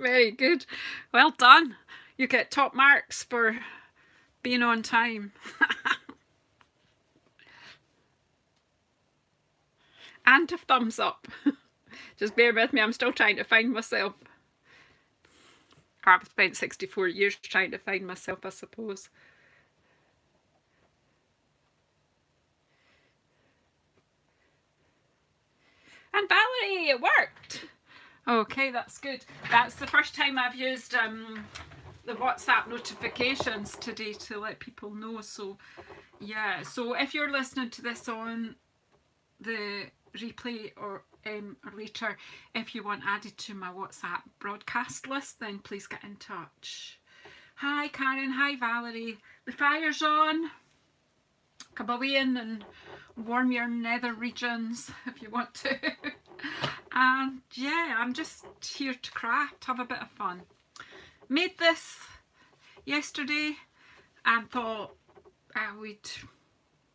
Very good. Well done. You get top marks for being on time. And a thumbs up. Just bear with me, I'm still trying to find myself. I've spent 64 years trying to find myself, I suppose. And Valerie, it worked. Okay, that's good. That's the first time I've used the WhatsApp notifications today to let people know. So yeah, so if you're listening to this on the replay or later, if you want added to my WhatsApp broadcast list, then please get in touch. Hi Karen, hi Valerie. The fire's on. Come away in and warm your nether regions if you want to. And yeah, I'm just here to craft, have a bit of fun. Made this yesterday and thought I would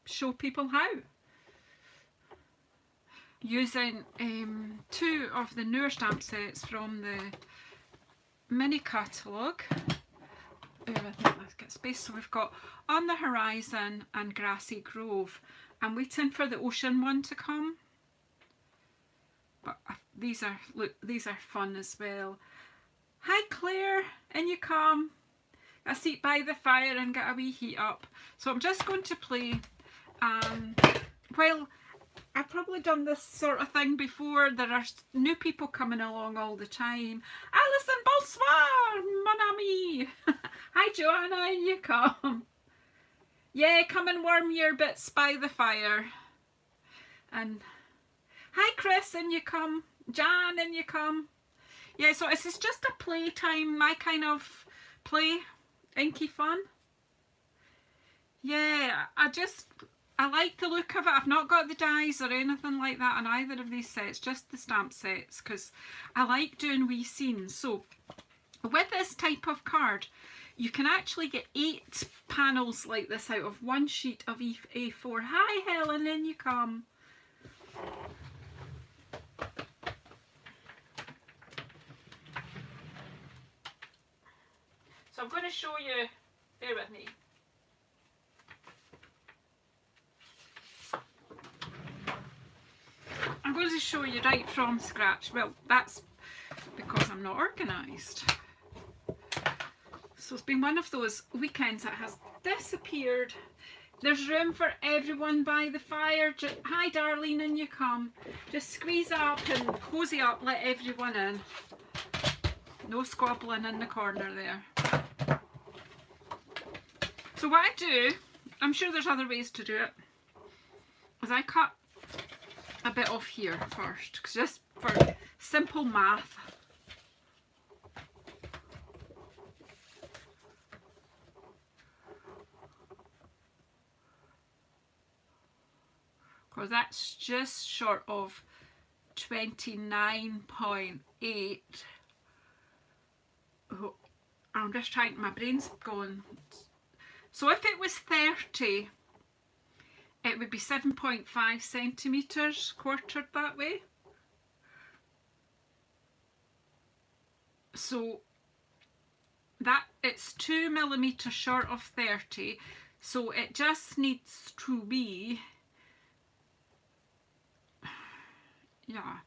show people how. Using two of the newer stamp sets from the mini catalogue. Bear with me, let's get space. So we've got On the Horizon and Grassy Grove. I'm waiting for the ocean one to come. But these are, look, these are fun as well. Hi Claire, in you come. A seat by the fire and get a wee heat up. So I'm just going to play. While I've probably done this sort of thing before, there are new people coming along all the time. Alison, bonsoir, mon ami. Hi Joanna, in you come. Yeah, come and warm your bits by the fire. And hi Chris, in you come. Jan, in you come. Yeah, so this is just a playtime, my kind of play, inky fun. Yeah, I like the look of it. I've not got the dies or anything like that on either of these sets, just the stamp sets, because I like doing wee scenes. So with this type of card, you can actually get 8 panels like this out of one sheet of A4. Hi Helen, in you come. So I'm going to show you, bear with me. I'm going to show you right from scratch. Well, that's because I'm not organised. So it's been one of those weekends that has disappeared. There's room for everyone by the fire. Hi Darlene, in you come. Just squeeze up and cozy up, let everyone in. No squabbling in the corner there. So what I do, I'm sure there's other ways to do it, is I cut a bit off here first, just for simple math. Because that's just short of 29.8. Oh, I'm just trying, my brain's going. So if it was 30, it would be 7.5 centimetres quartered that way. So that it's 2 millimetres short of 30. So it just needs to be, yeah.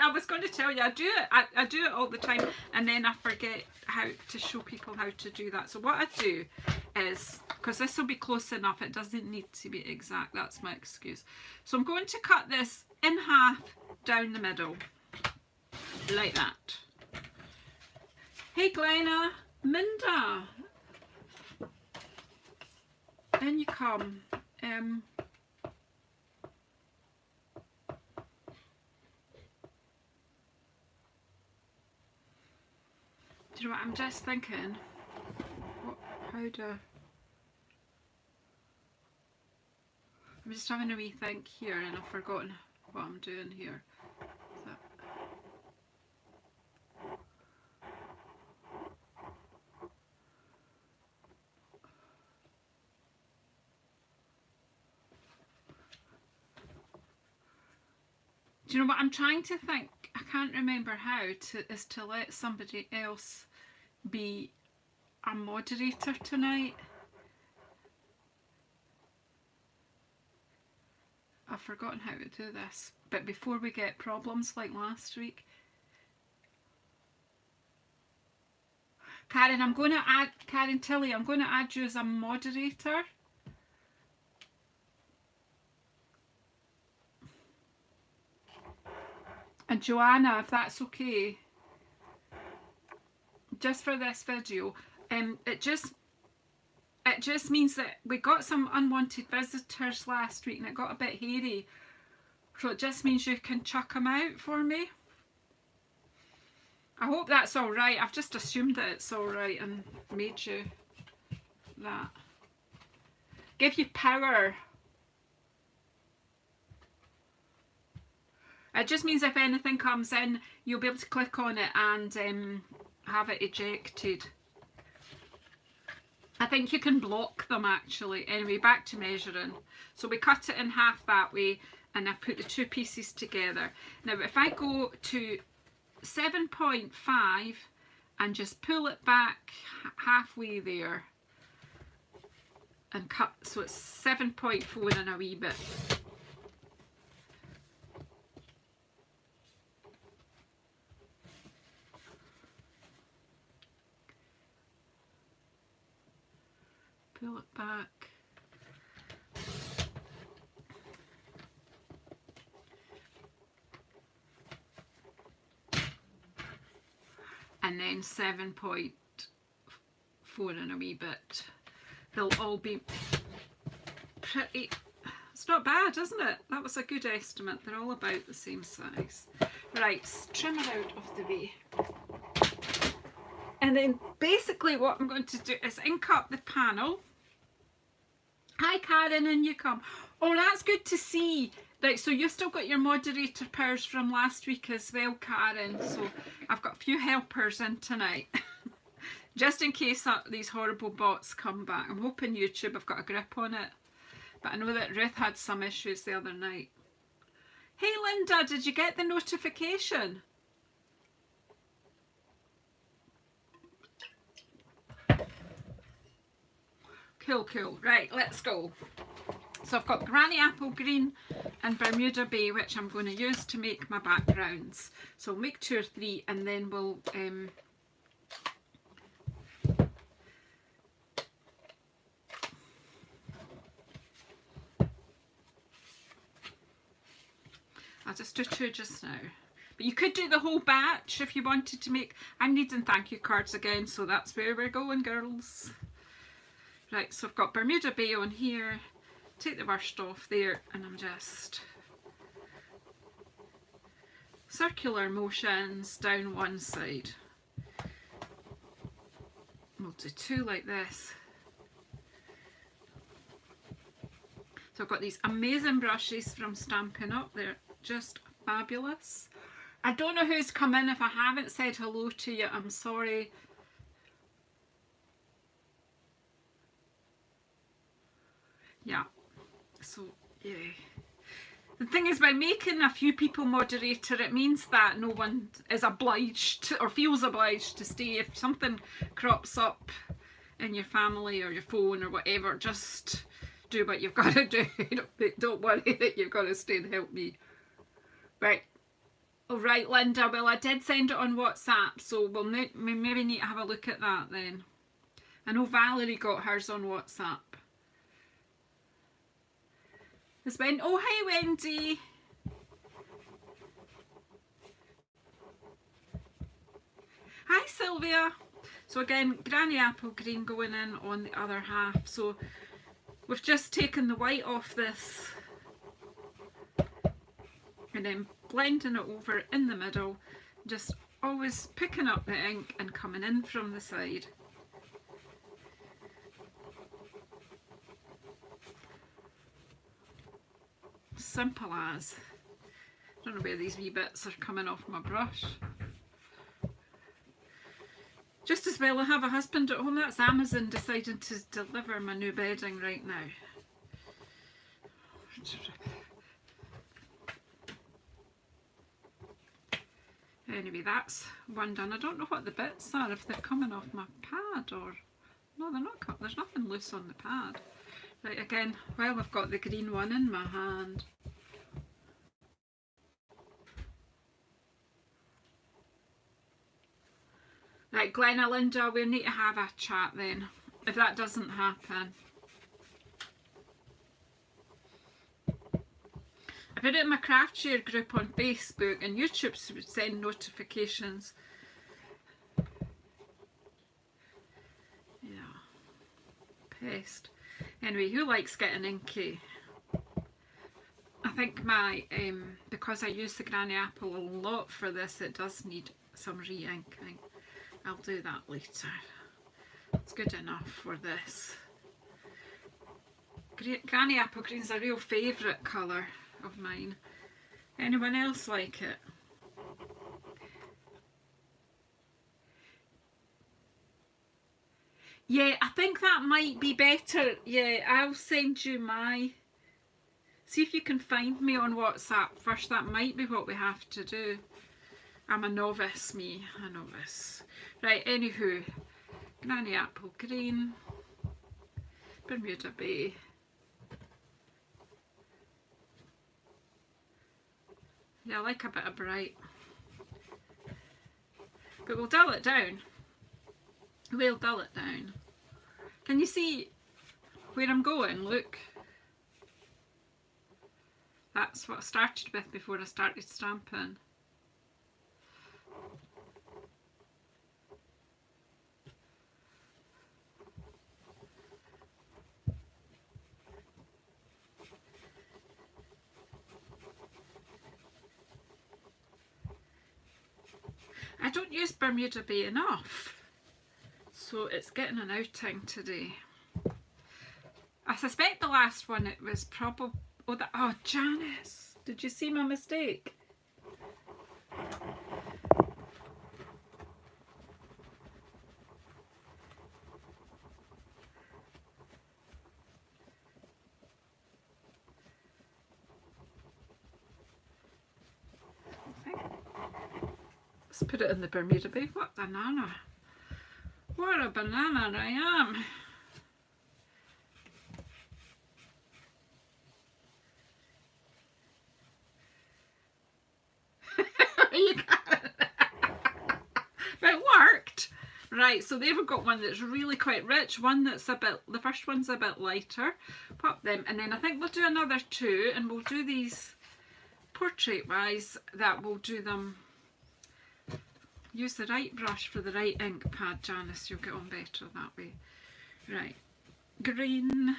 I was going to tell you, I do it all the time, and then I forget how to show people how to do that. So what I do is, because this will be close enough, it doesn't need to be exact, that's my excuse. So I'm going to cut this in half down the middle, like that. Hey Glenna, Minda, in you come. Do you know what I'm just thinking? I'm just having a wee think here, and I've forgotten what I'm doing here. So. Do you know what I'm trying to think? I can't remember how, is to let somebody else be a moderator tonight. I've forgotten how to do this, but before we get problems like last week. Karen, I'm going to add, Karen Tilly, I'm going to add you as a moderator. And Joanna, if that's okay, just for this video, it just means that we got some unwanted visitors last week and it got a bit hairy. So it just means you can chuck them out for me. I hope that's all right. I've just assumed that it's all right and made you that. Give you power. It just means if anything comes in, you'll be able to click on it and have it ejected. I think you can block them actually. Anyway, back to measuring. So we cut it in half that way and I put the two pieces together. Now if I go to 7.5 and just pull it back halfway there and cut, so it's 7.4 and a wee bit. Pull it back. And then 7.4 and a wee bit. They'll all be pretty, it's not bad, isn't it? That was a good estimate. They're all about the same size. Right, trim it out of the way. And then basically what I'm going to do is ink up the panel. Hi Karen, and you come. Oh, that's good to see. Right, so you've still got your moderator powers from last week as well, Karen. So I've got a few helpers in tonight. Just in case these horrible bots come back. I'm hoping YouTube have got a grip on it. But I know that Ruth had some issues the other night. Hey Linda, did you get the notification? Cool, cool. Right, let's go. So I've got Granny Apple Green and Bermuda Bay, which I'm going to use to make my backgrounds. So we'll make 2 or 3 and then we'll I'll just do 2 just now. But you could do the whole batch if you wanted to make. I'm needing thank you cards again, so that's where we're going, girls. Right, so I've got Bermuda Bay on here. Take the worst off there, and I'm just circular motions down one side. We'll do 2 like this. So I've got these amazing brushes from Stampin' Up. They're just fabulous. I don't know who's come in. If I haven't said hello to you, I'm sorry. Yeah, so yeah. The thing is, by making a few people moderator, it means that no one is obliged to, or feels obliged to stay. If something crops up in your family or your phone or whatever, just do what you've got to do. Don't worry that you've got to stay and help me. Right. All right, Linda. Well, I did send it on WhatsApp, so we'll maybe need to have a look at that then. I know Valerie got hers on WhatsApp. It's been, oh hi Wendy. Hi Sylvia. So again, Granny Apple Green going in on the other half. So we've just taken the white off this and then blending it over in the middle, just always picking up the ink and coming in from the side. Simple as. I don't know where these wee bits are coming off my brush. Just as well I have a husband at home. That's Amazon deciding to deliver my new bedding right now. Anyway, that's one done. I don't know what the bits are, if they're coming off my pad or... No, they're not. There's nothing loose on the pad. Right, again, while I've got the green one in my hand. Right, Glenna, Linda, we need to have a chat then, if that doesn't happen. I put it in my craft share group on Facebook, and YouTube would send notifications. Yeah. Pest. Anyway, who likes getting inky? I think my, because I use the Granny Apple a lot for this, it does need some re-inking. I'll do that later. It's good enough for this. Granny Apple Green's a real favourite colour of mine. Anyone else like it? Yeah, I think that might be better. Yeah, I'll send you my... See if you can find me on WhatsApp first. That might be what we have to do. I'm a novice, me. A novice. Right, anywho. Granny Apple Green. Bermuda Bay. Yeah, I like a bit of bright. But we'll dull it down. We'll dull it down. Can you see where I'm going? Look. That's what I started with before I started stamping. I don't use Bermuda Bay enough, so it's getting an outing today. I suspect the last one, it was probably... Oh, Janice, did you see my mistake? Let's put it in the Bermuda Bay. What banana? What a banana I am. You got it. It worked. Right, so there we've got one that's really quite rich, one that's a bit, the first one's a bit lighter. Pop them, and then I think we'll do another two, and we'll do these portrait wise, that we'll do them, use the right brush for the right ink pad, Janice, you'll get on better that way. Right, green.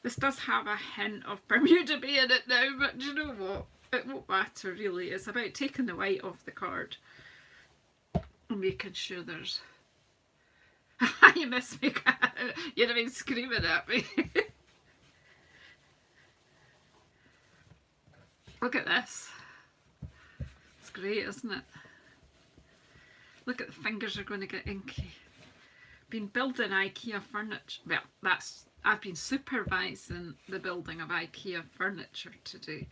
This does have a hint of Bermuda Bay in it now, but do you know what? It won't matter really. It's about taking the white off the card and making sure there's... You missed me, you'd have been screaming at me. Look at this. It's great, isn't it? Look at the fingers are going to get inky. Been building IKEA furniture. Well, that's... I've been supervising the building of IKEA furniture today.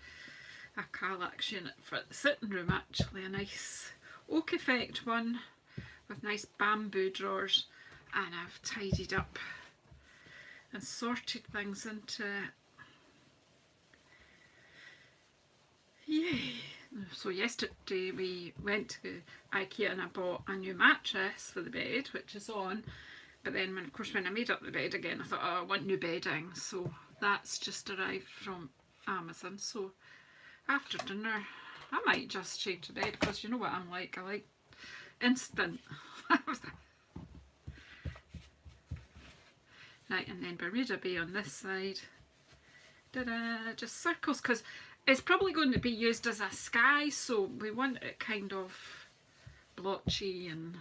A Kallax unit for the sitting room, actually. A nice oak effect one with nice bamboo drawers. And I've tidied up and sorted things into it. Yay! So yesterday we went to IKEA and I bought a new mattress for the bed, which is on. But then, of course, when I made up the bed again, I thought, oh, I want new bedding. So that's just arrived from Amazon. So after dinner, I might just change the bed, because you know what I'm like. I like instant. Right, and then Bermuda Bay on this side. Ta-da, just circles, because it's probably going to be used as a sky, so we want it kind of blotchy and...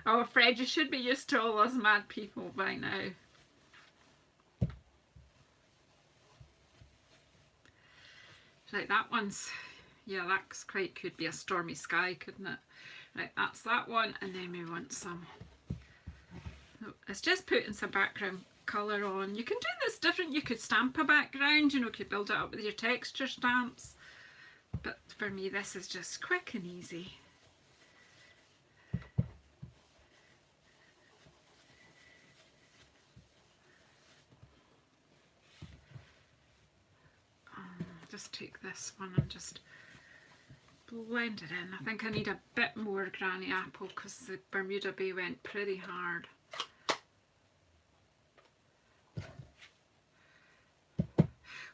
Oh, Fred, you should be used to all us mad people by now. Right, that one's, yeah, that's quite, could be a stormy sky, couldn't it? Right, that's that one, and then we want some It's just putting some background colour on. You can do this different. You could stamp a background, you know, you could build it up with your texture stamps. But for me, this is just quick and easy. Just take this one and just blend it in. I think I need a bit more Granny Apple because the Bermuda Bay went pretty hard.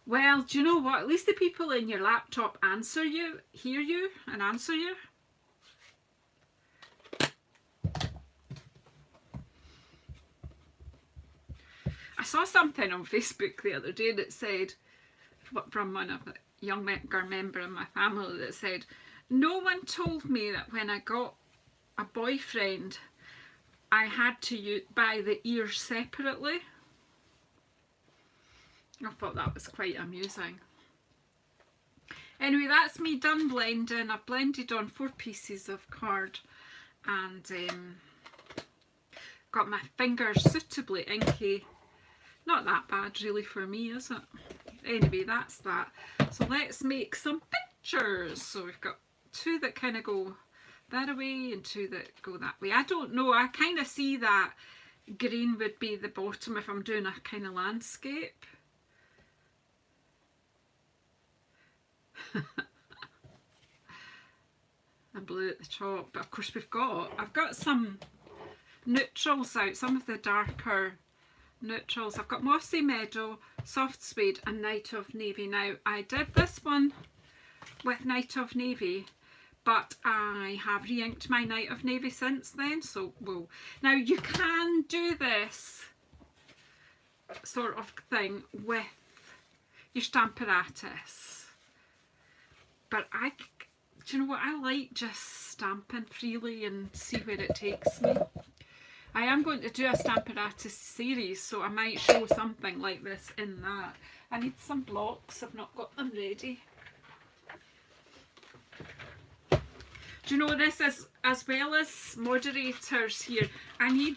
Well, do you know what? At least the people in your laptop answer you, hear you and answer you. I saw something on Facebook the other day that said, from one of the younger member of my family, that said, no one told me that when I got a boyfriend I had to buy the ears separately. I thought that was quite amusing. Anyway, that's me done blending. I've blended on 4 pieces of card and got my fingers suitably inky. Not that bad really for me, is it? Anyway, that's that. So let's make some pictures. So we've got 2 that kind of go that way and 2 that go that way. I don't know, I kind of see that green would be the bottom if I'm doing a kind of landscape. And blue at the top, but of course I've got some neutrals out, some of the darker neutrals. I've got Mossy Meadow, Soft Suede and Night of Navy. Now I did this one with Night of Navy, but I have re-inked my Night of Navy since then, so whoa. Now you can do this sort of thing with your Stamparatus, but do you know what, I like just stamping freely and see where it takes me. I am going to do a Stamparatus series, so I might show something like this in that. I need some blocks, I've not got them ready. Do you know, this is, as well as moderators here, I need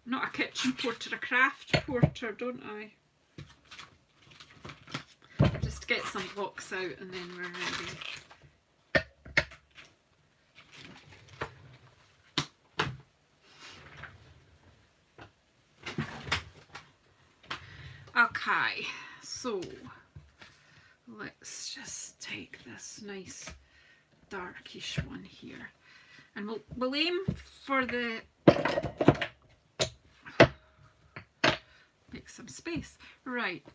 not a kitchen porter, a craft porter, don't I? Just get some blocks out and then we're ready. Okay, so let's just take this nice darkish one here, and we'll aim for the, make some space, right.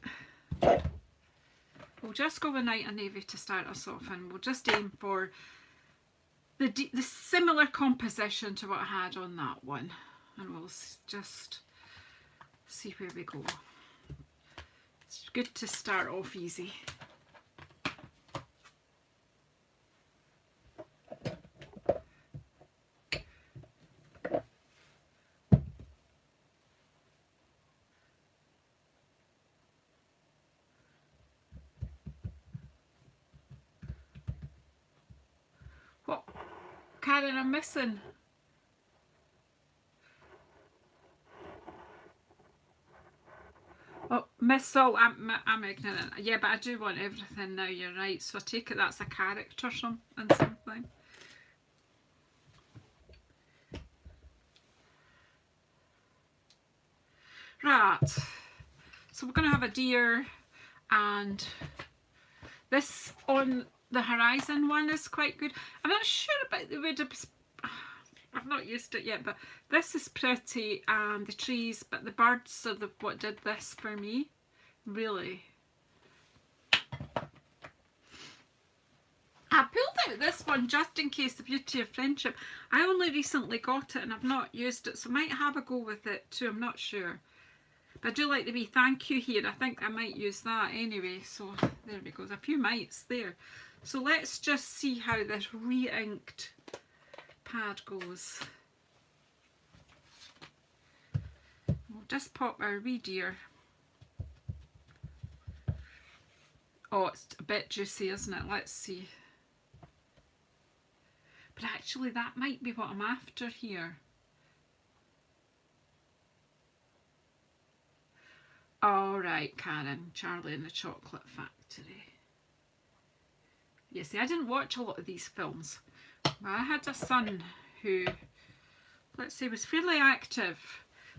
We'll just go with Night of Navy to start us off, and we'll just aim for the similar composition to what I had on that one, and we'll just see where we go. It's good to start off easy. What, Karen, I'm missing? Oh, Miss Salt, I'm ignorant. Yeah, but I do want everything now, you're right. So I take it that's a character and something. Right. So we're going to have a deer, and this on the horizon one is quite good. I'm not sure about the wood. I've not used it yet, but this is pretty, and the trees, but the birds are what did this for me, really. I pulled out this one just in case, the Beauty of Friendship. I only recently got it and I've not used it, so I might have a go with it too, I'm not sure. But I do like the wee thank you here, I think I might use that anyway, so there we go, there's a few mites there. So let's just see how this re-inked pad goes. We'll just pop our wee deer. Oh, it's a bit juicy, isn't it? Let's see. But actually that might be what I'm after here. All right, Karen, Charlie and the Chocolate Factory. You see, I didn't watch a lot of these films. I had a son who, let's say, was fairly active.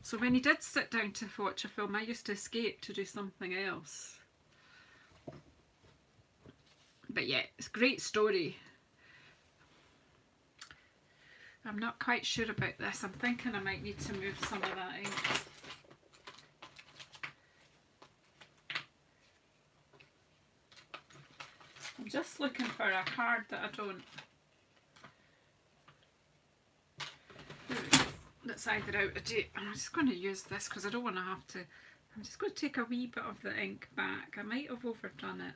So when he did sit down to watch a film, I used to escape to do something else. But yeah, it's a great story. I'm not quite sure about this. I'm thinking I might need to move some of that ink. I'm just looking for a card that I don't... That's either out of date. I'm just going to use this because I don't want to have to... I'm just going to take a wee bit of the ink back. I might have overdone it.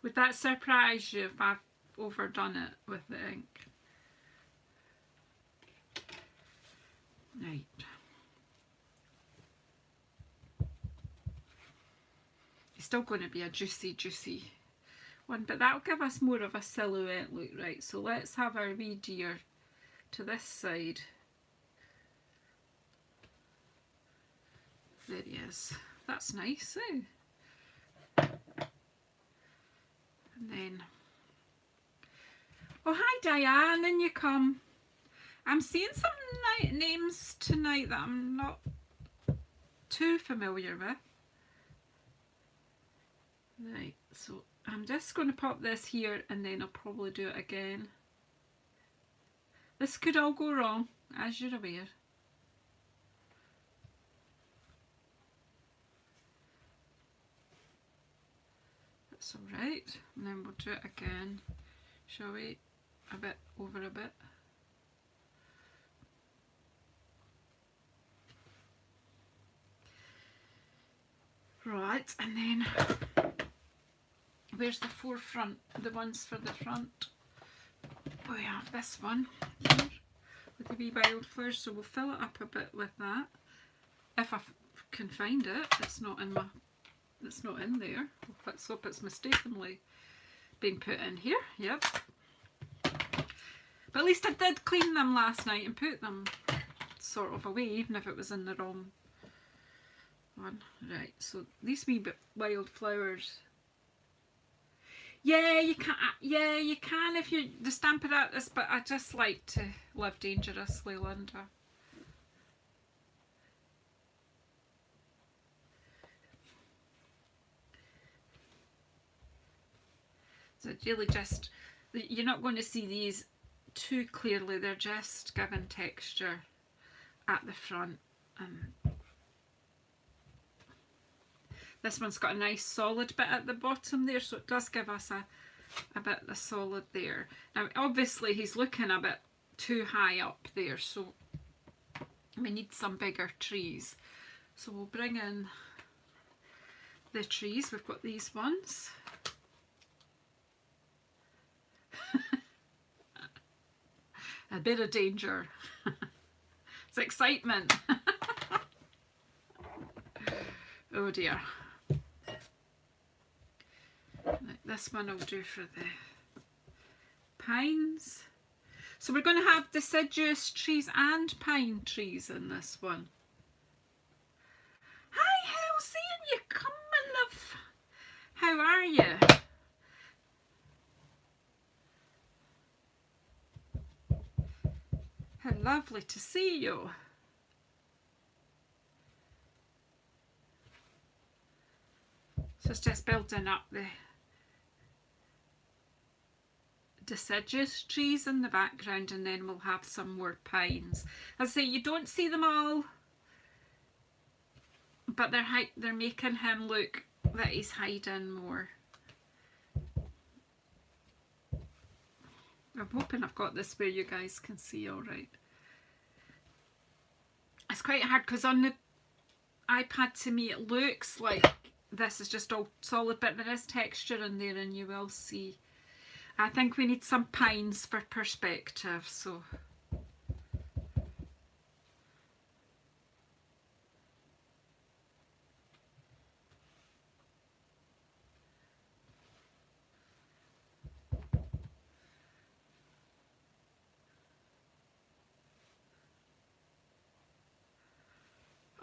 Would that surprise you if I've overdone it with the ink? Right. It's still going to be a juicy one, but that'll give us more of a silhouette look, right? So let's have our wee deer to this side. There he is. That's nice, eh? And then, oh hi Diane, in you come. I'm seeing some names tonight that I'm not too familiar with. Right, so I'm just going to pop this here and then I'll probably do it again. This could all go wrong, as you're aware. That's alright, and then we'll do it again, shall we? A bit over a bit. Right, and then where's the forefront, the ones for the front? We have this one here with the wee wildflowers, so we'll fill it up a bit with that. If I can find it, it's not in there. Let's hope it's mistakenly been put in here. Yep. But at least I did clean them last night and put them sort of away, even if it was in the wrong one. Right, so these wee wildflowers. Yeah, you can. Yeah, you can if you the Stampin' Artist, but I just like to live dangerously, Linda. So it's really just, you're not going to see these too clearly. They're just giving texture at the front. This one's got a nice solid bit at the bottom there, so it does give us a bit of solid there. Now obviously he's looking a bit too high up there, so we need some bigger trees. So we'll bring in the trees. We've got these ones. A bit of danger. It's excitement. Oh dear. Right, this one I'll do for the pines. So we're going to have deciduous trees and pine trees in this one. Hi, how seeing you come, my love. How are you? How lovely to see you. So it's just building up the deciduous trees in the background, and then we'll have some more pines. As I say, you don't see them all, but they're making him look that he's hiding more. I'm hoping I've got this where you guys can see all right. It's quite hard because on the iPad to me it looks like this is just all solid, but there is texture in there and you will see. I think we need some pines for perspective, so.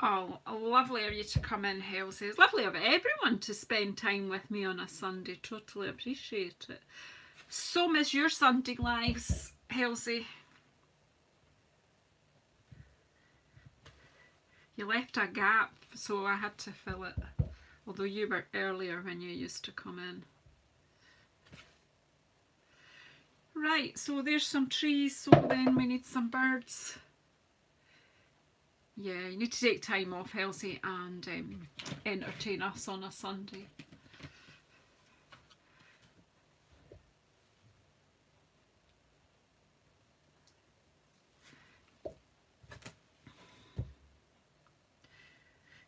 Oh, lovely of you to come in, Halsey. It's lovely of everyone to spend time with me on a Sunday. Totally appreciate it. So miss your Sunday lives, Halsey. You left a gap, so I had to fill it. Although you were earlier when you used to come in. Right, so there's some trees, so then we need some birds. Yeah, you need to take time off, Halsey, and entertain us on a Sunday.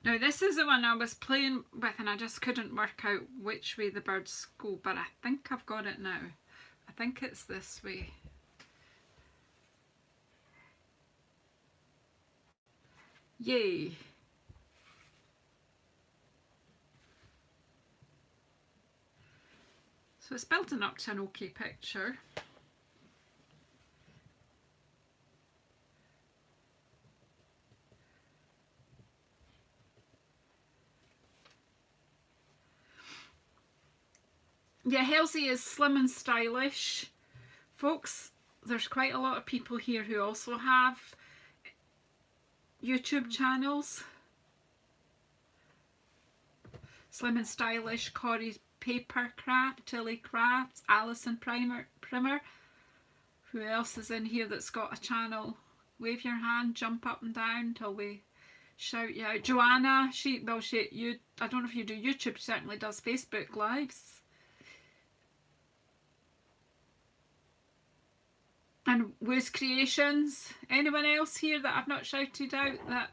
Now this is the one I was playing with and I just couldn't work out which way the birds go, but I think I've got it now. I think it's this way. Yay! So it's building up to an okay picture. Yeah, Halsey is slim and stylish. Folks, there's quite a lot of people here who also have YouTube channels. Slim and Stylish, Corey's Paper Craft, Tilly Crafts, Alison Primer. Who else is in here that's got a channel? Wave your hand, jump up and down till we shout you out. Joanna, I don't know if you do YouTube, she certainly does Facebook Lives. And Woo's Creations. Anyone else here that I've not shouted out that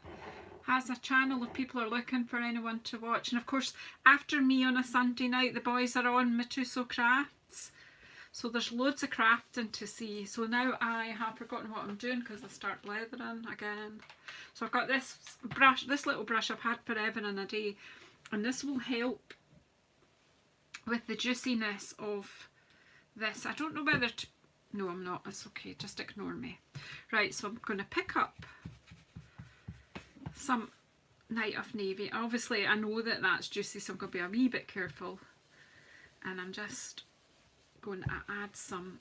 has a channel if people are looking for anyone to watch? And of course, after me on a Sunday night, the boys are on JazzleDazzleCraft Crafts. So there's loads of crafting to see. So now I have forgotten what I'm doing because I start leathering again. So I've got this brush, this little brush I've had forever and a day. And this will help with the juiciness of this. I don't know whether to... No, I'm not. It's okay. Just ignore me. Right, so I'm going to pick up some Night of Navy. Obviously, I know that that's juicy, so I'm going to be a wee bit careful. And I'm just going to add some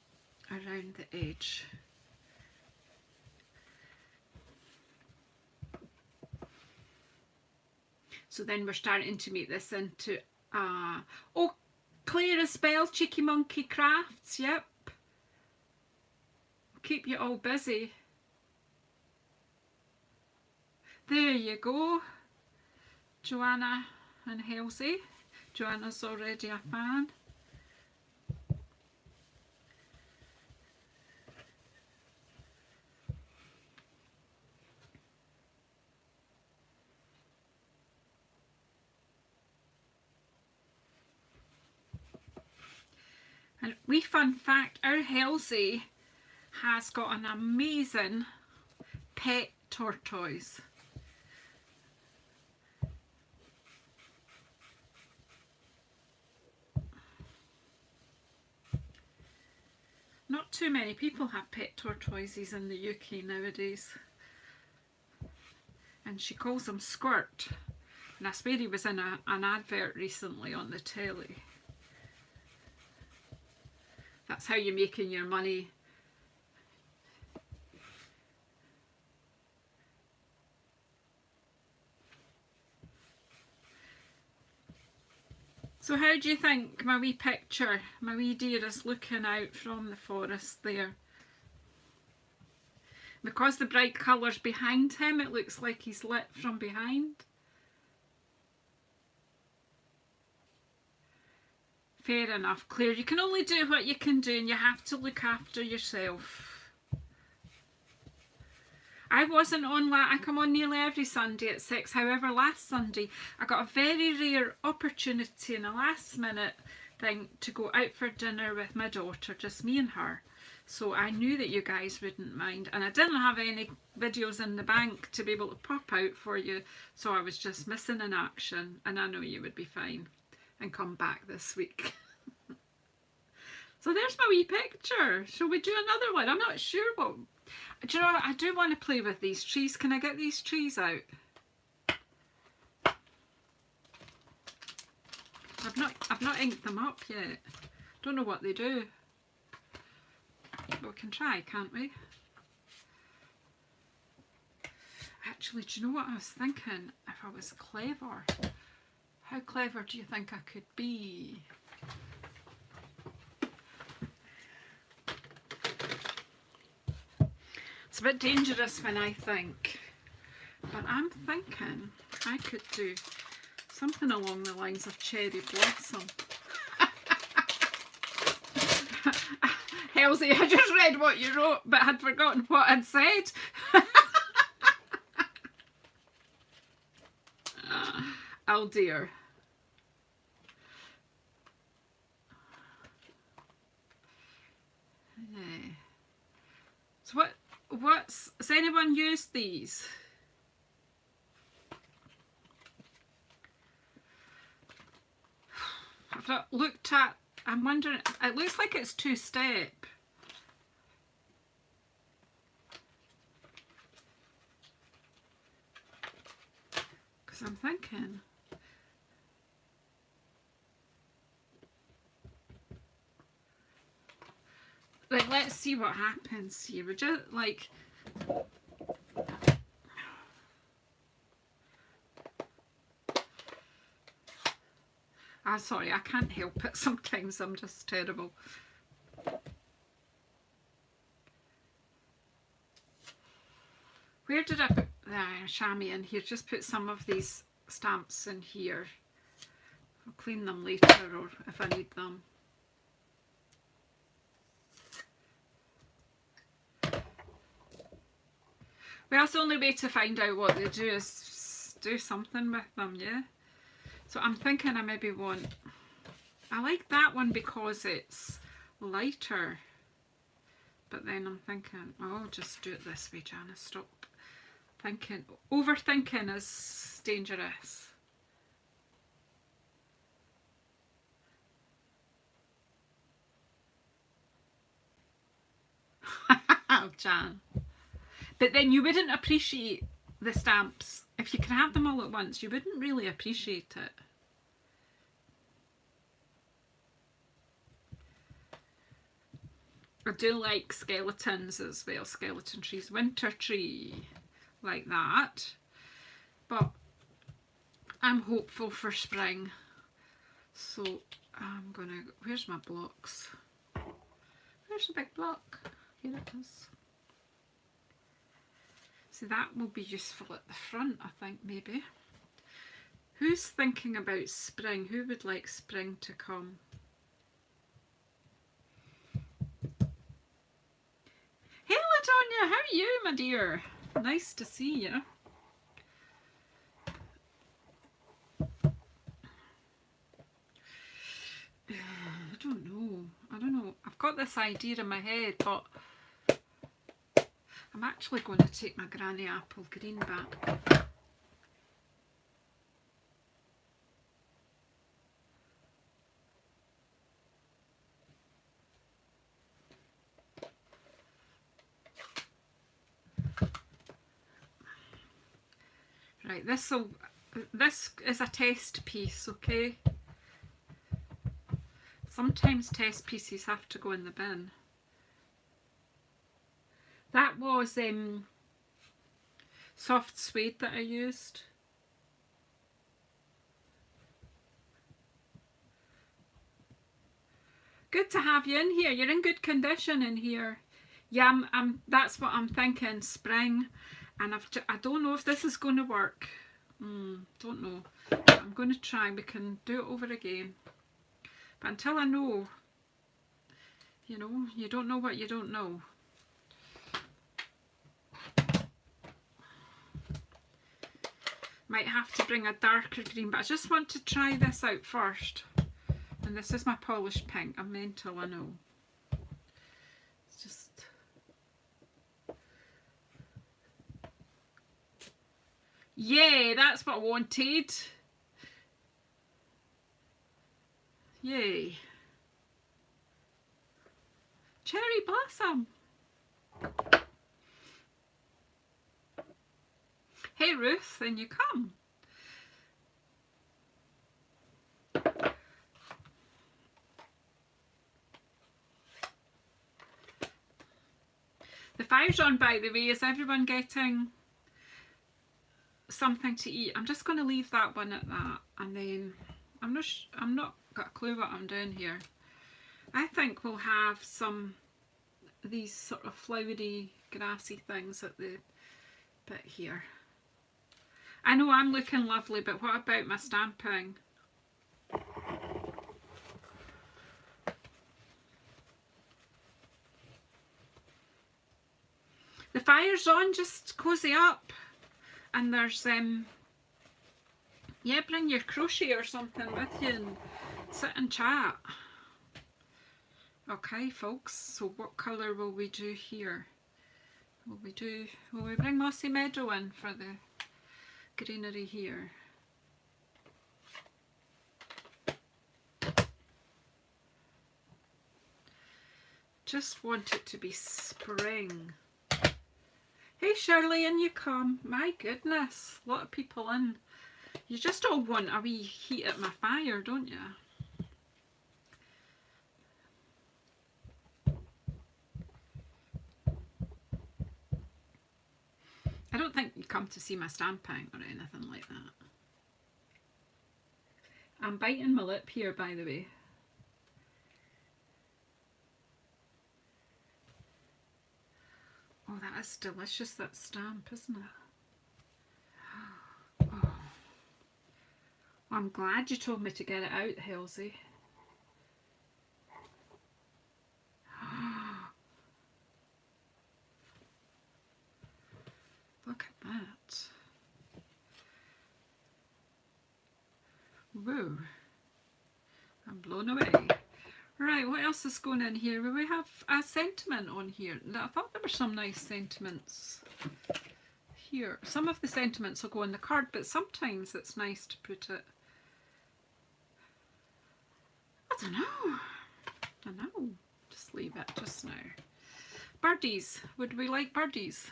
around the edge. So then we're starting to make this into... oh, Claire as well, Cheeky Monkey Crafts, yep. Keep you all busy. There you go, Joanna and Halsey. Joanna's already a fan. And wee fun fact, our Halsey has got an amazing pet tortoise. Not too many people have pet tortoises in the UK nowadays. And she calls him Squirt. And I swear he was in an advert recently on the telly. That's how you're making your money. So how do you think my wee picture, my wee dear is looking out from the forest there? Because the bright colour's behind him, it looks like he's lit from behind. Fair enough, Claire. You can only do what you can do and you have to look after yourself. I wasn't on, I come on nearly every Sunday at 6, however last Sunday I got a very rare opportunity in a last minute thing to go out for dinner with my daughter, just me and her. So I knew that you guys wouldn't mind, and I didn't have any videos in the bank to be able to pop out for you, so I was just missing in action, and I know you would be fine and come back this week. So there's my wee picture. Shall we do another one? I'm not sure what... Do you know what? I do want to play with these trees. Can I get these trees out? I've not inked them up yet. Don't know what they do. But we can try, can't we? Actually, do you know what I was thinking? If I was clever, how clever do you think I could be? It's a bit dangerous when I think, but I'm thinking I could do something along the lines of cherry blossom. Elsie, I just read what you wrote, but had forgotten what I'd said. Oh dear. Yeah. So has anyone used these? I've not looked at, I'm wondering, it looks like it's 2-step. Because I'm thinking, right, let's see what happens here. We're just like, I'm sorry, I can't help it. Sometimes I'm just terrible. Where did I put the chamois in here? Just put some of these stamps in here. I'll clean them later or if I need them. Well, that's the only way to find out what they do is do something with them, yeah? So I'm thinking I maybe want, I like that one because it's lighter. But then I'm thinking, oh, I'll just do it this way, Janice. Stop thinking. Overthinking is dangerous. Oh, Jan. But then you wouldn't appreciate the stamps. If you could have them all at once, you wouldn't really appreciate it. I do like skeletons as well, skeleton trees, winter tree, like that. But I'm hopeful for spring. So I'm gonna, where's my blocks? Where's the big block? Here it is. So that will be useful at the front, I think, maybe. Who's thinking about spring? Who would like spring to come? Hey Latonia, how are you, my dear? Nice to see you. I don't know. I've got this idea in my head, but I'm actually going to take my granny apple green back. Right, this is a test piece, okay? Sometimes test pieces have to go in the bin. That was soft suede that I used. Good to have you in here. You're in good condition in here. Yeah, that's what I'm thinking, spring. And I don't know if this is going to work. Don't know. I'm going to try. We can do it over again. But until I know, you know, you don't know what you don't know. Might have to bring a darker green, but I just want to try this out first. And this is my polished pink. I'm mental, I know. It's just... Yay, that's what I wanted. Yay. Cherry blossom. Hey Ruth, in you come. fire's on, by the way. Is everyone getting something to eat? I'm just going to leave that one at that, and then I'm not got a clue what I'm doing here. I think we'll have some of these sort of flowery, grassy things at the bit here. I know I'm looking lovely, but what about my stamping? The fire's on, just cozy up. And there's, yeah, bring your crochet or something with you and sit and chat. Okay, folks, so what colour will we do here? Will we bring Mossy Meadow in for the greenery here? Just want it to be spring. Hey Shirley, in you come. My goodness, a lot of people in. You just all want a wee heat at my fire, don't you? I don't think you come to see my stamping or anything like that. I'm biting my lip here, by the way. Oh, that is delicious, that stamp, isn't it? Oh. I'm glad you told me to get it out, Halsey. Look at that. Whoa. I'm blown away. Right, what else is going in here? Well, we have a sentiment on here. I thought there were some nice sentiments here. Some of the sentiments will go on the card, but sometimes it's nice to put it. I don't know. Just leave it just now. Birdies. Would we like birdies?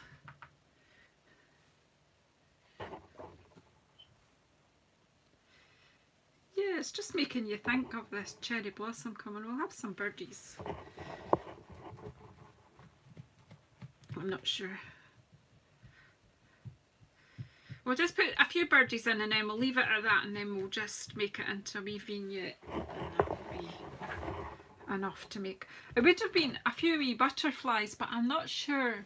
Yeah, it's just making you think of this cherry blossom coming. We'll have some birdies. I'm not sure. We'll just put a few birdies in and then we'll leave it at that, and then we'll just make it into a wee vignette. Enough to make. It would have been a few wee butterflies, but I'm not sure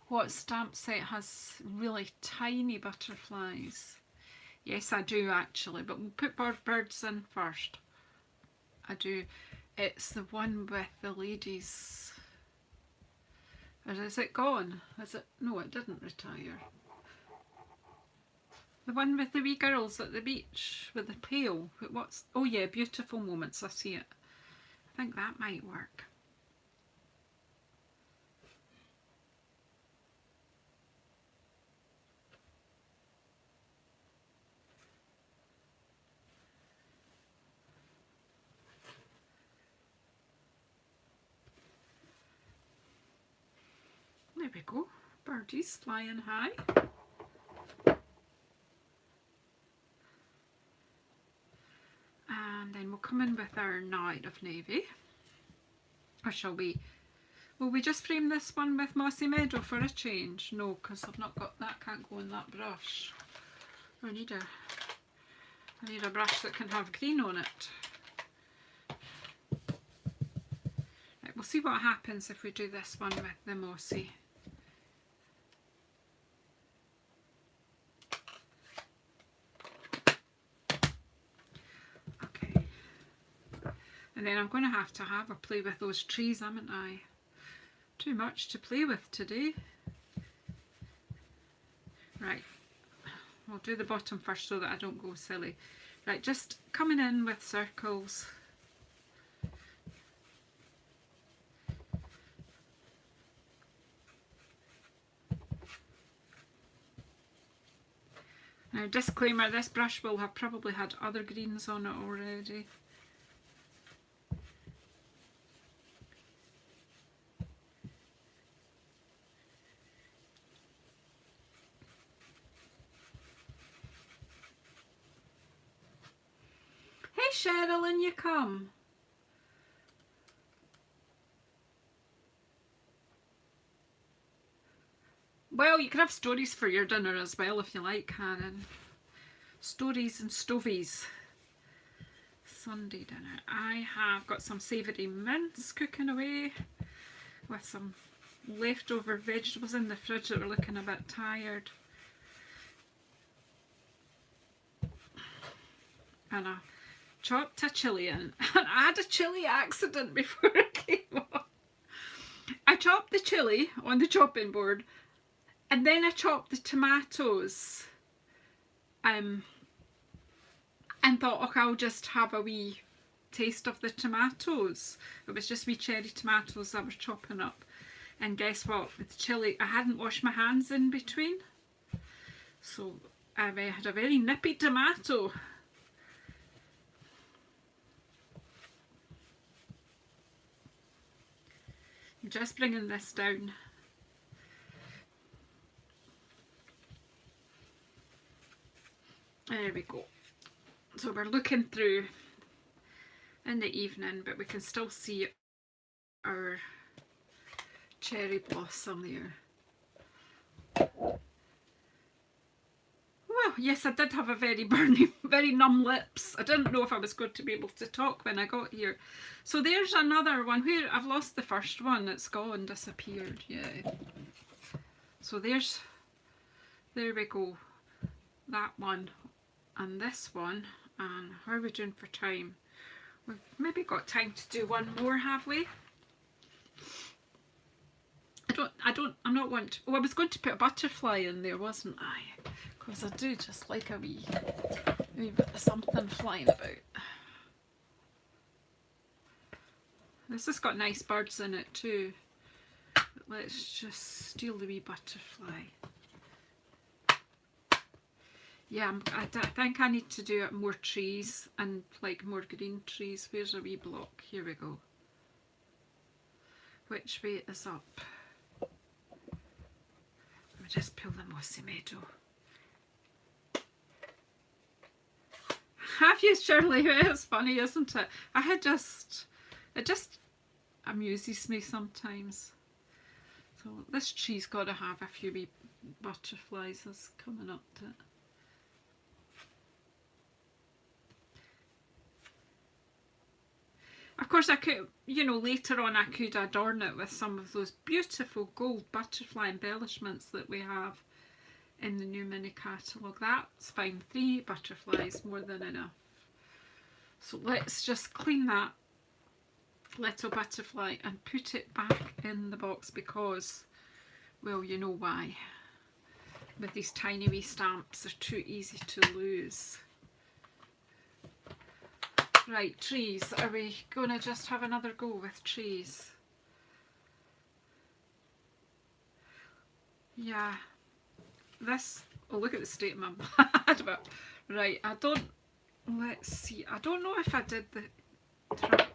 what stamp set has really tiny butterflies. Yes, I do actually, but we'll put birds in first. I do. It's the one with the ladies. Or is it gone? Is it? No, it didn't retire. The one with the wee girls at the beach with the pail. What's? Oh yeah, Beautiful Moments. I see it. I think that might work. There we go. Birdies flying high. And then we'll come in with our Night of Navy. Or shall we? Will we just frame this one with Mossy Meadow for a change? No, because I've not got that, can't go in that brush. I need a brush that can have green on it. Right, we'll see what happens if we do this one with the Mossy. Okay. And then I'm going to have a play with those trees, haven't I? Too much to play with today. Right, we'll do the bottom first so that I don't go silly. Right, just coming in with circles. Now, disclaimer, this brush will have probably had other greens on it already. Hey Cheryl, in you come. well, you can have stories for your dinner as well if you like, Karen. Stories and stovies. Sunday dinner. I have got some savoury mince cooking away with some leftover vegetables in the fridge that are looking a bit tired. And I chopped a chilli in. And I had a chilli accident before I came on. I chopped the chilli on the chopping board and then I chopped the tomatoes. And thought, okay, I'll just have a wee taste of the tomatoes. It was just wee cherry tomatoes I was chopping up. And guess what? With the chilli, I hadn't washed my hands in between. So I had a very nippy tomato. I'm just bringing this down. There we go. So we're looking through in the evening, but we can still see our cherry blossom there. Well, yes, I did have a very burning, very numb lips. I didn't know if I was going to be able to talk when I got here. So there's another one where I've lost the first one. It's gone, disappeared, yeah. So there we go. That one and this one. And how are we doing for time? We've maybe got time to do one more, have we? I'm not one to, oh, I was going to put a butterfly in there, wasn't I? Because I do just like a wee bit of something flying about. This has got nice birds in it too. But let's just steal the wee butterfly. Yeah, I think I need to do more trees and like more green trees. Where's a wee block? Here we go. Which way is up? Let me just pull the mossy meadow. Have you, Shirley? It's funny, isn't it? It just amuses me sometimes. So this tree's got to have a few wee butterflies that's coming up to it. Of course I could, you know, later on I could adorn it with some of those beautiful gold butterfly embellishments that we have in the new mini catalogue. That's fine, 3 butterflies, more than enough. So let's just clean that little butterfly and put it back in the box because, well, you know why. With these tiny wee stamps, they're too easy to lose. Right, trees. Are we going to just have another go with trees? Yeah. This, oh, look at the state of my blood. Right, let's see. I don't know if I did the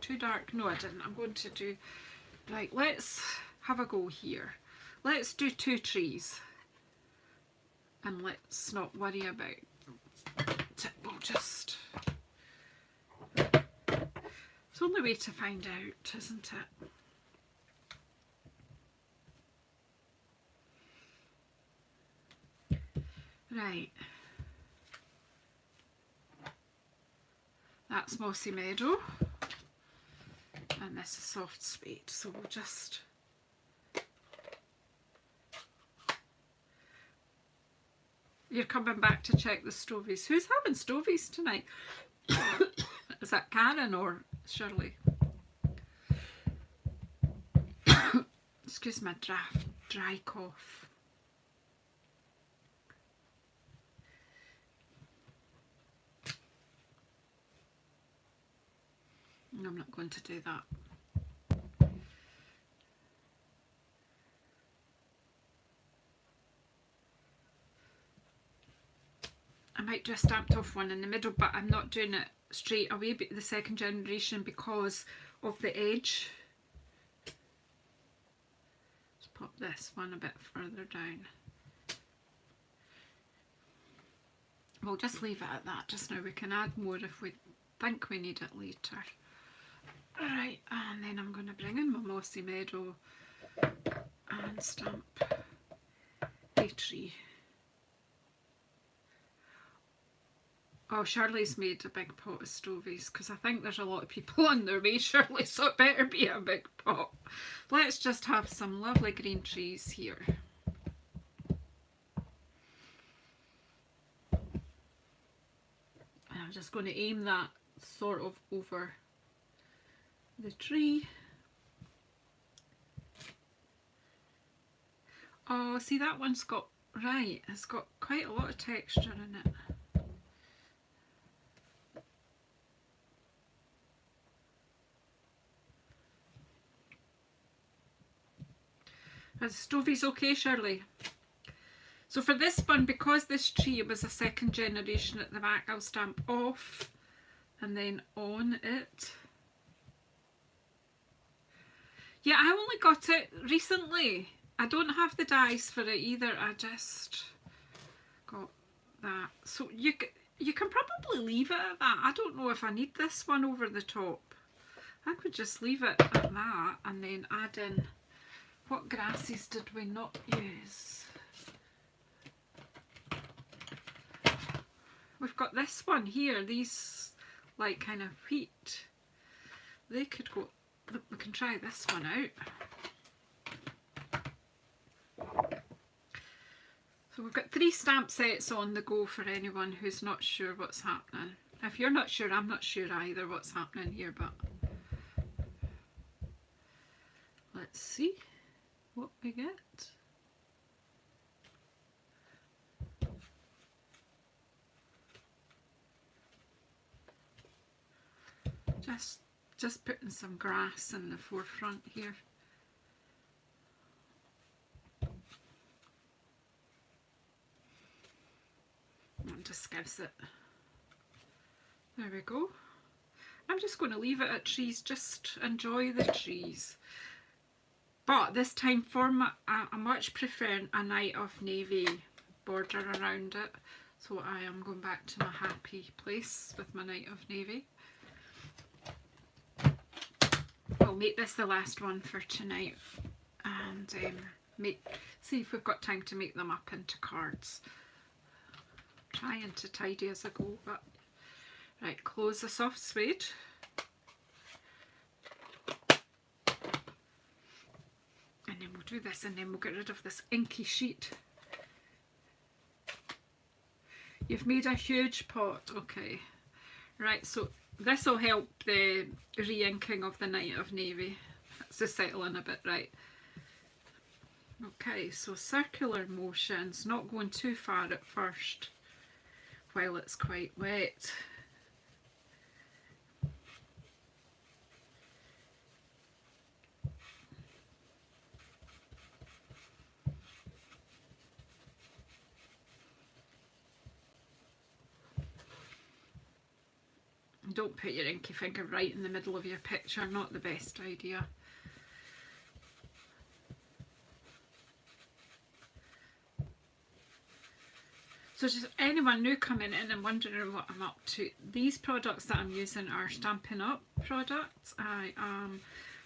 too dark. No, I didn't. I'm going to do, right, let's have a go here. Let's do 2 trees. And let's not worry about it. We'll just... It's the only way to find out, isn't it? Right. That's Mossy Meadow. And this is Soft Sweet. So we'll just... You're coming back to check the stovies. Who's having stovies tonight? Is that Karen or Shirley? Excuse my dry cough. I'm not going to do that. I might do a stamped off one in the middle, but I'm not doing it straight away, but the second generation, because of the edge. Let's pop this one a bit further down. We'll just leave it at that just now. We can add more if we think we need it later. Right, and then I'm going to bring in my Mossy Meadow and stamp a lovely tree. Oh, Shirley's made a big pot of stovies because I think there's a lot of people on their way, Shirley, so it better be a big pot. Let's just have some lovely green trees here. And I'm just going to aim that sort of over the tree. Oh, see, that one's got, right, it's got quite a lot of texture in it. Are the stovies okay, Shirley? So for this one, because this tree was a second generation at the back, I'll stamp off and then on it. Yeah, I only got it recently. I don't have the dies for it either. I just got that. So you can probably leave it at that. I don't know if I need this one over the top. I could just leave it at that and then add in, what grasses did we not use? We've got this one here, these like kind of wheat. They could go, look, we can try this one out. So we've got 3 stamp sets on the go for anyone who's not sure what's happening. If you're not sure, I'm not sure either what's happening here, but let's see what we get. Just putting some grass in the forefront here. That just gives it. There we go. I'm just going to leave it at trees, just enjoy the trees. But this time for I much prefer a Night of Navy border around it. So I am going back to my happy place with my Night of Navy. We'll make this the last one for tonight and see if we've got time to make them up into cards. Trying to tidy as I go, but right, close the soft suede. And then we'll do this and then we'll get rid of this inky sheet. You've made a huge pot, okay. Right, so this will help the re-inking of the Night of Navy. It's just settling a bit, right. Okay, so circular motions, not going too far at first while it's quite wet. Don't put your inky finger right in the middle of your picture, not the best idea. So just anyone new coming in and wondering what I'm up to, these products that I'm using are Stampin' Up products. I am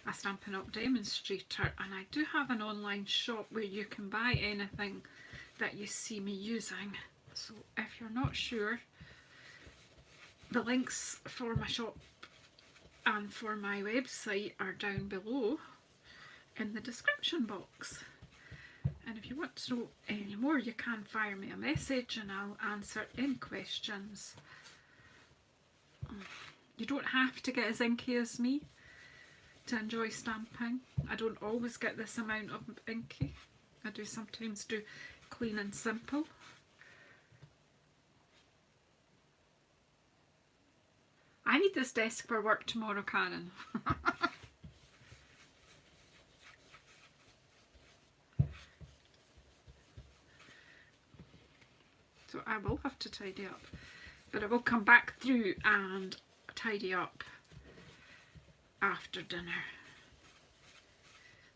a Stampin' Up demonstrator and I do have an online shop where you can buy anything that you see me using. So if you're not sure, the links for my shop and for my website are down below in the description box. And if you want to know any more, you can fire me a message and I'll answer any questions. You don't have to get as inky as me to enjoy stamping. I don't always get this amount of inky. I do sometimes do clean and simple. I need this desk for work tomorrow, Karen. So I will have to tidy up, but I will come back through and tidy up after dinner.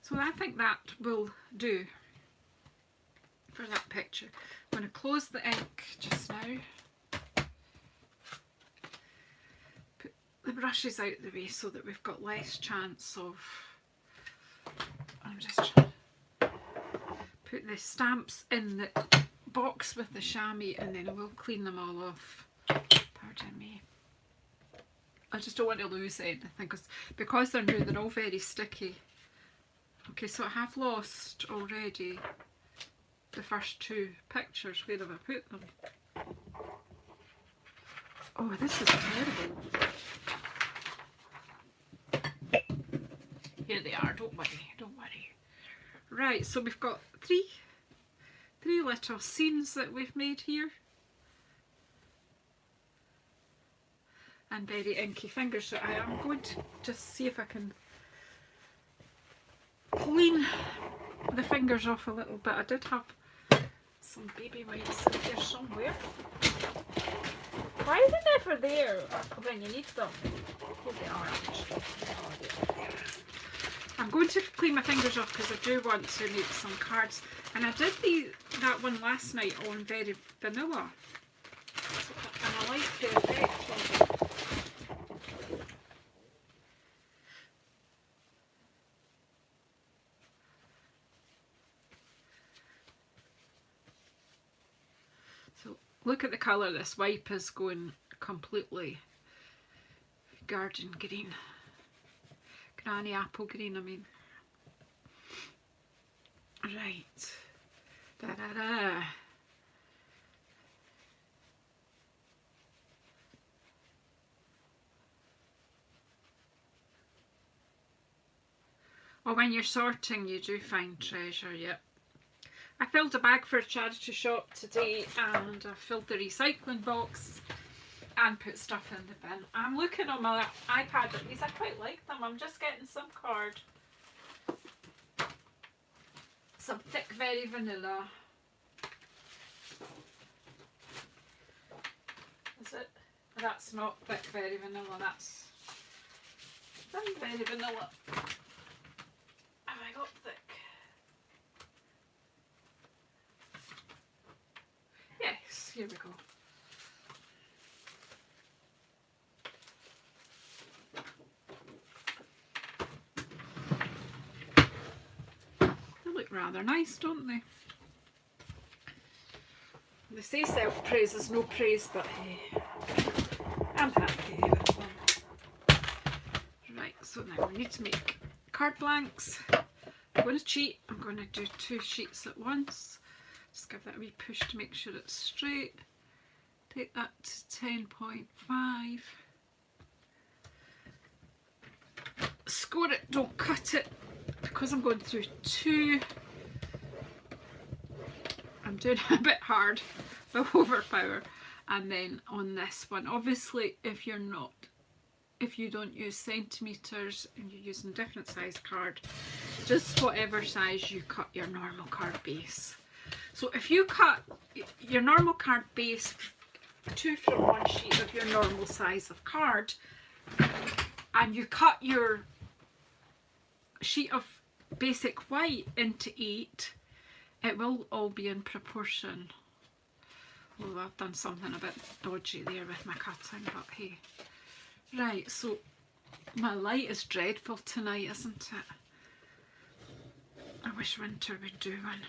So I think that will do for that picture. I'm going to close the ink just now. Put the brushes out of the way so that we've got less chance of, I'm just trying to put the stamps in the box with the chamois, and then I will clean them all off. Pardon me. I just don't want to lose anything because they're new, they're all very sticky. Okay, so I have lost already the first two pictures. Where have I put them? Oh, this is terrible. Here they are, don't worry, don't worry. Right, so we've got three little scenes that we've made here. And very inky fingers, so I am going to just see if I can clean the fingers off a little bit. I did have some baby wipes in here somewhere. Why are they never there when you need them? Here they are actually. Oh, there. I'm going to clean my fingers off because I do want to make some cards. And I did that one last night on very vanilla. And I like the effect of it. Look at the colour. This wipe is going completely garden green. Granny apple green, I mean. Right. Da-da-da. Oh, when you're sorting, you do find treasure, yep. I filled a bag for a charity shop today, and I filled the recycling box and put stuff in the bin. I'm looking on my iPad at these. I quite like them. I'm just getting some card. Some thick, very vanilla. Is it? That's not thick, very vanilla. That's very vanilla. Have I got thick? Yes, here we go. They look rather nice, don't they? They say self-praise is no praise, but hey, I'm happy with them. Right, so now we need to make card blanks. I'm going to cheat. I'm going to do 2 sheets at once. Just give that a wee push to make sure it's straight. Take that to 10.5. Score it, don't cut it, because I'm going through 2. I'm doing it a bit hard, but overpower. And then on this one, obviously if you don't use centimetres and you're using different size card, just whatever size you cut your normal card base. So if you cut your normal card base 2 from one sheet of your normal size of card, and you cut your sheet of basic white into 8, it will all be in proportion. Oh, I've done something a bit dodgy there with my cutting, but hey. Right, so my light is dreadful tonight, isn't it? I wish winter would do one.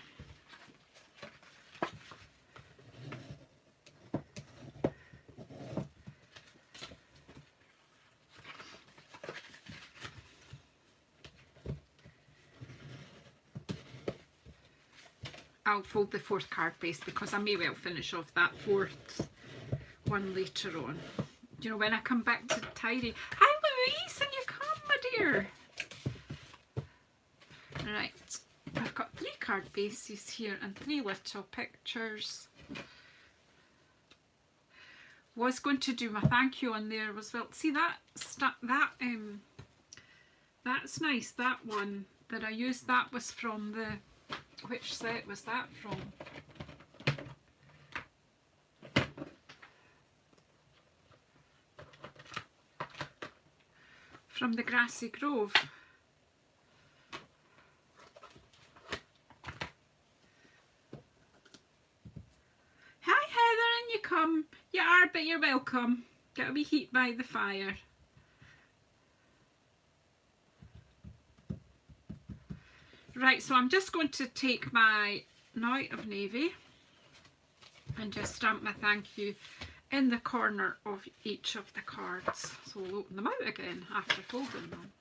I'll fold the 4th card base because I may well finish off that 4th one later on. You know, when I come back to tidy. Hi Louise, and you come, my dear. Right, I've got 3 card bases here and 3 little pictures. Was going to do my thank you on there as well. See that's nice. That one that I used, that was from the, which set was that from? From the Grassy Grove. Hi Heather, and you come. You are, but you're welcome. Get a wee heat by the fire. Right, so I'm just going to take my Night of Navy and just stamp my thank you in the corner of each of the cards. So we'll open them out again after folding them.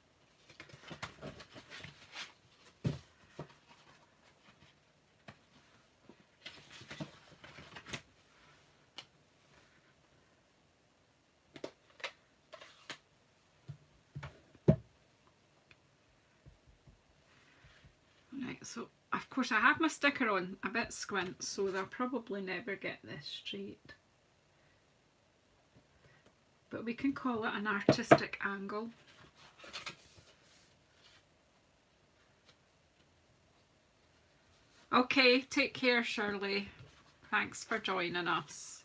Right, so of course I have my sticker on a bit squint, so they'll probably never get this straight. But we can call it an artistic angle. Okay, take care, Shirley. Thanks for joining us.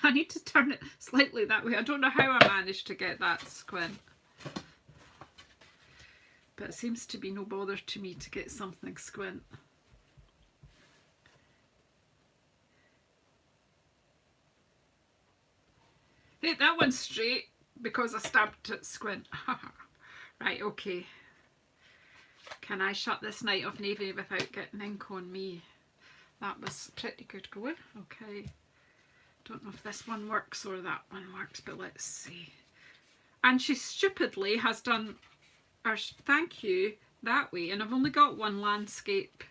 I need to turn it slightly that way. I don't know how I managed to get that squint. But it seems to be no bother to me to get something squint. Hey, that one's straight because I stabbed it squint. Right, okay. Can I shut this Night of Navy without getting ink on me? That was pretty good going. Okay. Don't know if this one works or that one works, but let's see. And she stupidly has done our thank you that way, and I've only got one landscape.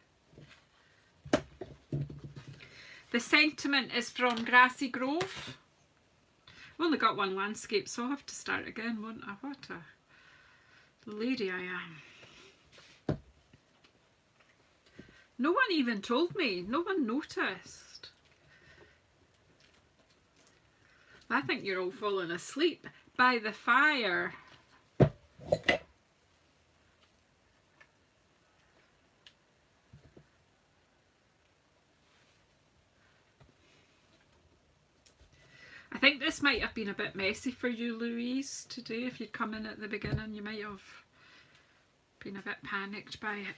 The sentiment is from Grassy Grove. I've only got one landscape, so I'll have to start again, won't I? What a lady I am. No one even told me. No one noticed. I think you're all falling asleep by the fire. I think this might have been a bit messy for you, Louise, today. If you'd come in at the beginning, you might have been a bit panicked by it.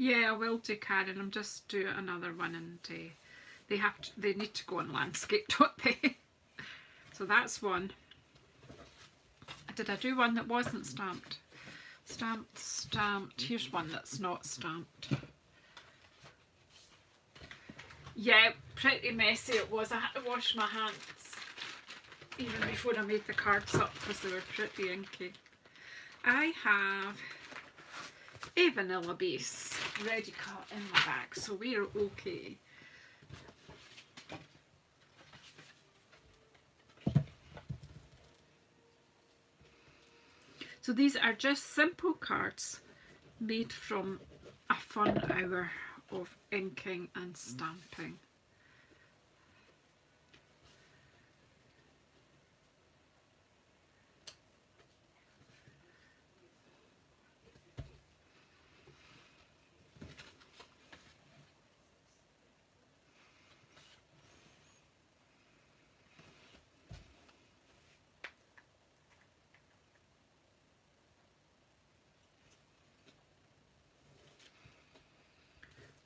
Yeah, I will do, Karen. I'm just doing another one, and they need to go on landscape, don't they? So that's one. Did I do one that wasn't stamped? Stamped, stamped. Here's one that's not stamped. Yeah, pretty messy it was. I had to wash my hands even before I made the cards up because they were pretty inky. I have a vanilla base ready cut in my bag, so we're okay. So these are just simple cards made from a fun hour of inking and stamping.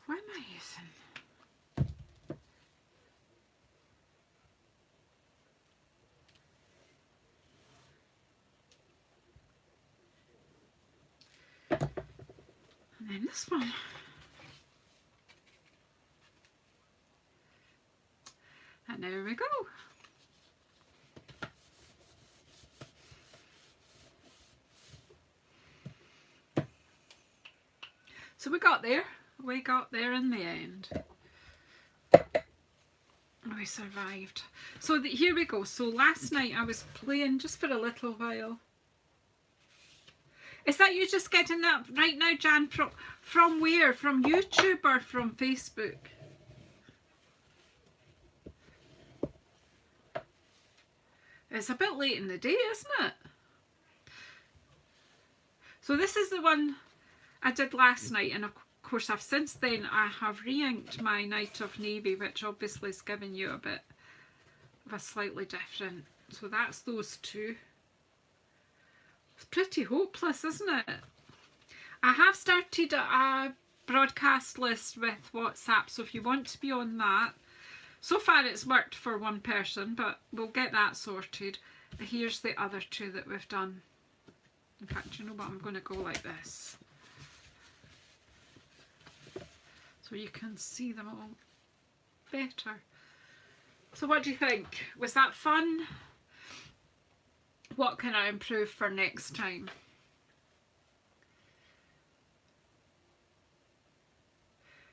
What am I using? And then this one. And there we go. So we got there. We got there in the end. We survived. So here we go. So last night I was playing just for a little while. Is that you just getting that right now, Jan? From where? From YouTube or from Facebook? It's a bit late in the day, isn't it? So this is the one I did last night, and of course I've since then I have re-inked my Night of Navy, which obviously is giving you a bit of a slightly different. So that's those two. It's pretty hopeless, isn't it? I have started a broadcast list with WhatsApp, so if you want to be on that. So far it's worked for one person, but we'll get that sorted. Here's the other two that we've done. In fact, you know what, I'm going to go like this, so you can see them all better. So what do you think? Was that fun? What can I improve for next time?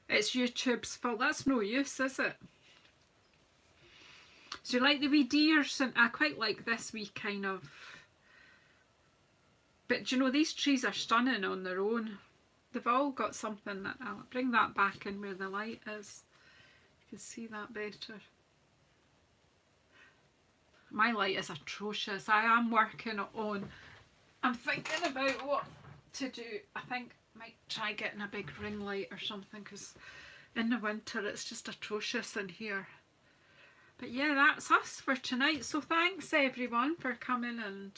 It's YouTube's fault. That's no use, is it? Do you like the wee deers? And I quite like this wee kind of... But you know, these trees are stunning on their own. They've all got something that... I'll bring that back in where the light is. You can see that better. My light is atrocious. I am working on... I'm thinking about what to do. I think I might try getting a big ring light or something, because in the winter it's just atrocious in here. But yeah, that's us for tonight. So thanks everyone for coming and...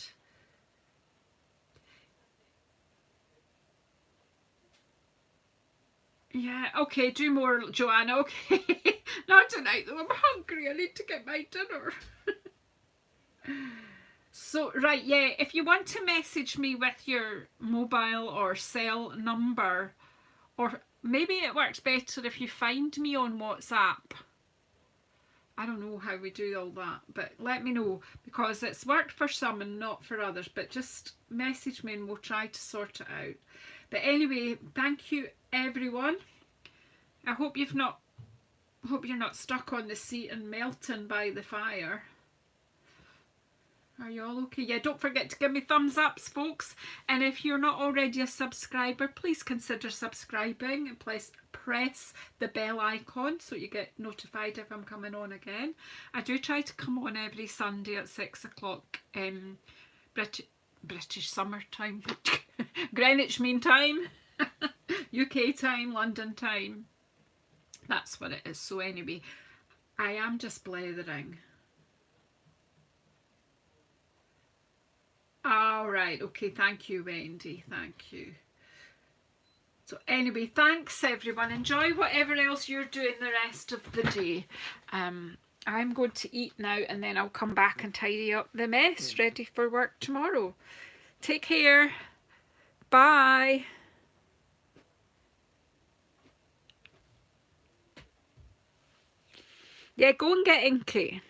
Yeah, okay, do more, Joanna, okay. Not tonight though, I'm hungry. I need to get my dinner. So, right, yeah, if you want to message me with your mobile or cell number, or maybe it works better if you find me on WhatsApp. I don't know how we do all that, but let me know, because it's worked for some and not for others. But just message me and we'll try to sort it out. But anyway, thank you everyone. I hope you're not stuck on the seat and melting by the fire. Are you all okay? Yeah, don't forget to give me thumbs ups, folks. And if you're not already a subscriber, please consider subscribing and press the bell icon so you get notified if I'm coming on again. I do try to come on every Sunday at 6 o'clock British summer time, Greenwich Mean Time, UK time, London time. That's what it is. So anyway, I am just blethering. All right, okay, thank you, Wendy, thank you. So anyway, thanks everyone. Enjoy whatever else you're doing the rest of the day. I'm going to eat now, and then I'll come back and tidy up the mess, ready for work tomorrow. Take care. Bye. Yeah, go and get Inky.